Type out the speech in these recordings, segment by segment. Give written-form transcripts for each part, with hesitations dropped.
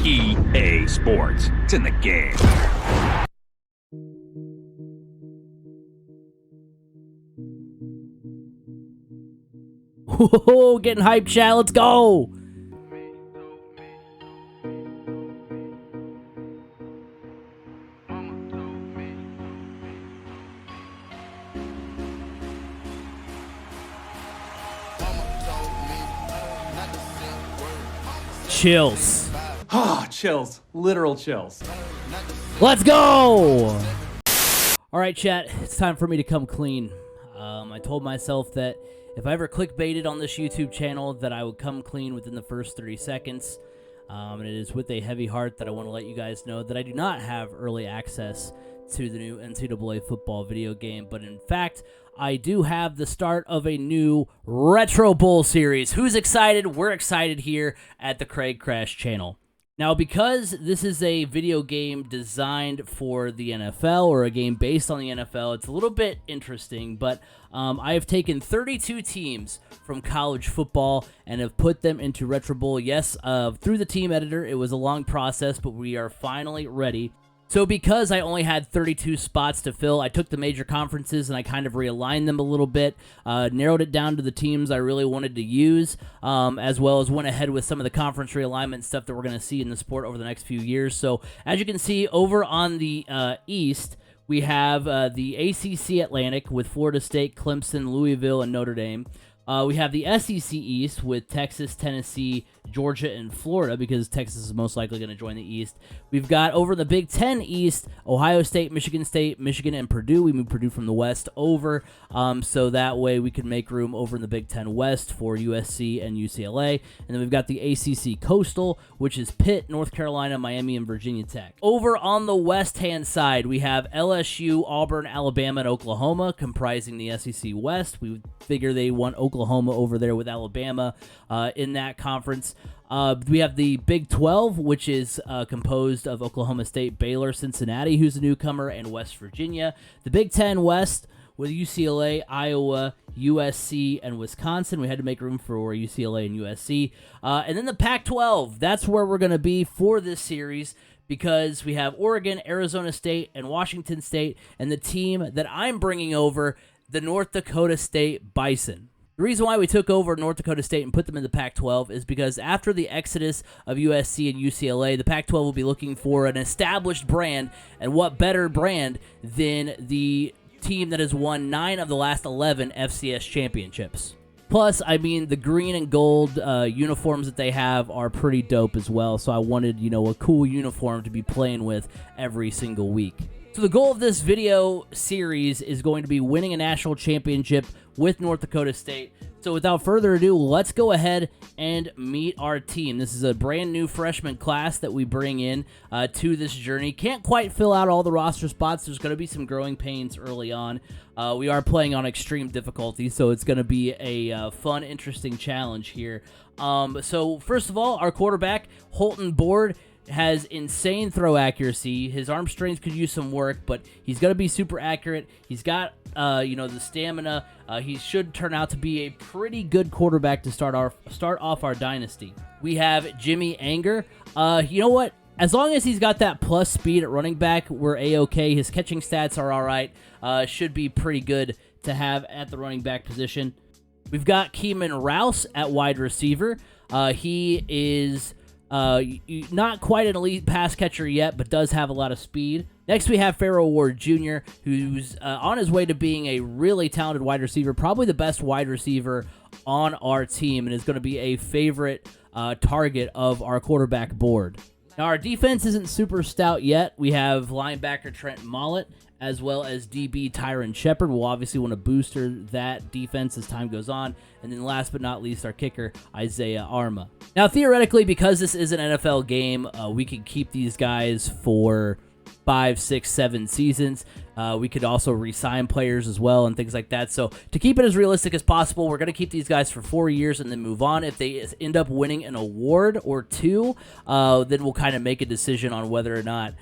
EA Sports. It's in the game. Whoa, getting hyped, chat. Let's go. Chills. Ah, chills. Literal chills. Let's go! All right, chat. It's time for me to come clean. I told myself that if I ever clickbaited on this YouTube channel that I would come clean within the first 30 seconds. And it is with a heavy heart that I want to let you guys know that I do not have early access to the new NCAA football video game. But in fact, I do have the start of a new Retro Bowl series. Who's excited? We're excited here at the CraigCrash channel. Now, because this is a video game designed for the NFL, or a game based on the NFL, it's a little bit interesting, but I have taken 32 teams from college football and have put them into Retro Bowl. Yes, through the team editor. It was a long process, but we are finally ready. So because I only had 32 spots to fill, I took the major conferences and I kind of realigned them a little bit, narrowed it down to the teams I really wanted to use, as well as went ahead with some of the conference realignment stuff that we're going to see in the sport over the next few years. So as you can see over on the East, we have the ACC Atlantic with Florida State, Clemson, Louisville, and Notre Dame. We have the SEC East with Texas, Tennessee, Georgia, and Florida, because Texas is most likely going to join the East. We've got over the Big Ten East, Ohio State, Michigan, and Purdue. We moved Purdue from the West over, so that way we can make room over in the Big Ten West for USC and UCLA. And then we've got the ACC Coastal, which is Pitt, North Carolina, Miami, and Virginia Tech. Over on the west-hand side, we have LSU, Auburn, Alabama, and Oklahoma, comprising the SEC West. We figure they want Oklahoma over there with Alabama in that conference. We have the Big 12, which is composed of Oklahoma State, Baylor, Cincinnati, who's a newcomer, and West Virginia. The Big 10 West with UCLA, Iowa, USC, and Wisconsin. We had to make room for UCLA and USC. And then the Pac-12, that's where we're going to be for this series, because we have Oregon, Arizona State, and Washington State, and the team that I'm bringing over, the North Dakota State Bison. The reason why we took over North Dakota State and put them in the Pac-12 is because after the exodus of USC and UCLA, the Pac-12 will be looking for an established brand, and what better brand than the team that has won 9 of the last 11 FCS championships. Plus, I mean, the green and gold uniforms that they have are pretty dope as well, so I wanted, a cool uniform to be playing with every single week. So the goal of this video series is going to be winning a national championship with North Dakota State. So without further ado, let's go ahead and meet our team. This is a brand new freshman class that we bring in to this journey. Can't quite fill out all the roster spots. There's going to be some growing pains early on. We are playing on extreme difficulty, so it's going to be a fun, interesting challenge here. So first of all, our quarterback, Holton Board, has insane throw accuracy. His arm strength could use some work, but he's going to be super accurate. He's got, the stamina. He should turn out to be a pretty good quarterback to start off our dynasty. We have Jimmy Anger. You know what? As long as he's got that plus speed at running back, we're A-okay. His catching stats are all right. Should be pretty good to have at the running back position. We've got Keeman Rouse at wide receiver. He is not quite an elite pass catcher yet, but does have a lot of speed. Next, we have Pharaoh Ward Jr., who's on his way to being a really talented wide receiver, probably the best wide receiver on our team, and is going to be a favorite target of our quarterback board. Now, our defense isn't super stout yet. We have linebacker Trent Mollett, as well as DB Tyron Shepard. We'll obviously want to booster that defense as time goes on. And then last but not least, our kicker, Isaiah Arma. Now, theoretically, because this is an NFL game, we can keep these guys for 5, 6, 7 seasons. We could also re-sign players as well and things like that. So to keep it as realistic as possible, we're going to keep these guys for 4 years and then move on. If they end up winning an award or two, then we'll kind of make a decision on whether or not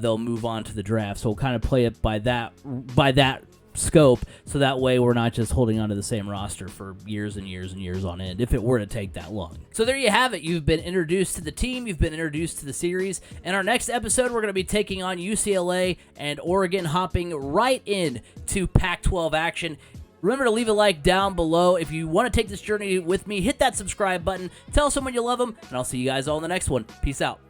they'll move on to the draft. So we'll kind of play it by that scope, so that way we're not just holding onto the same roster for years and years and years on end, if it were to take that long. So there you have it. You've been introduced to the team, you've been introduced to the series. In our next episode, we're going to be taking on UCLA and Oregon, hopping right in to Pac-12 action. Remember to leave a like down below. If you want to take this journey with me, hit that subscribe button, tell someone you love them, and I'll see you guys all in the next one. Peace out.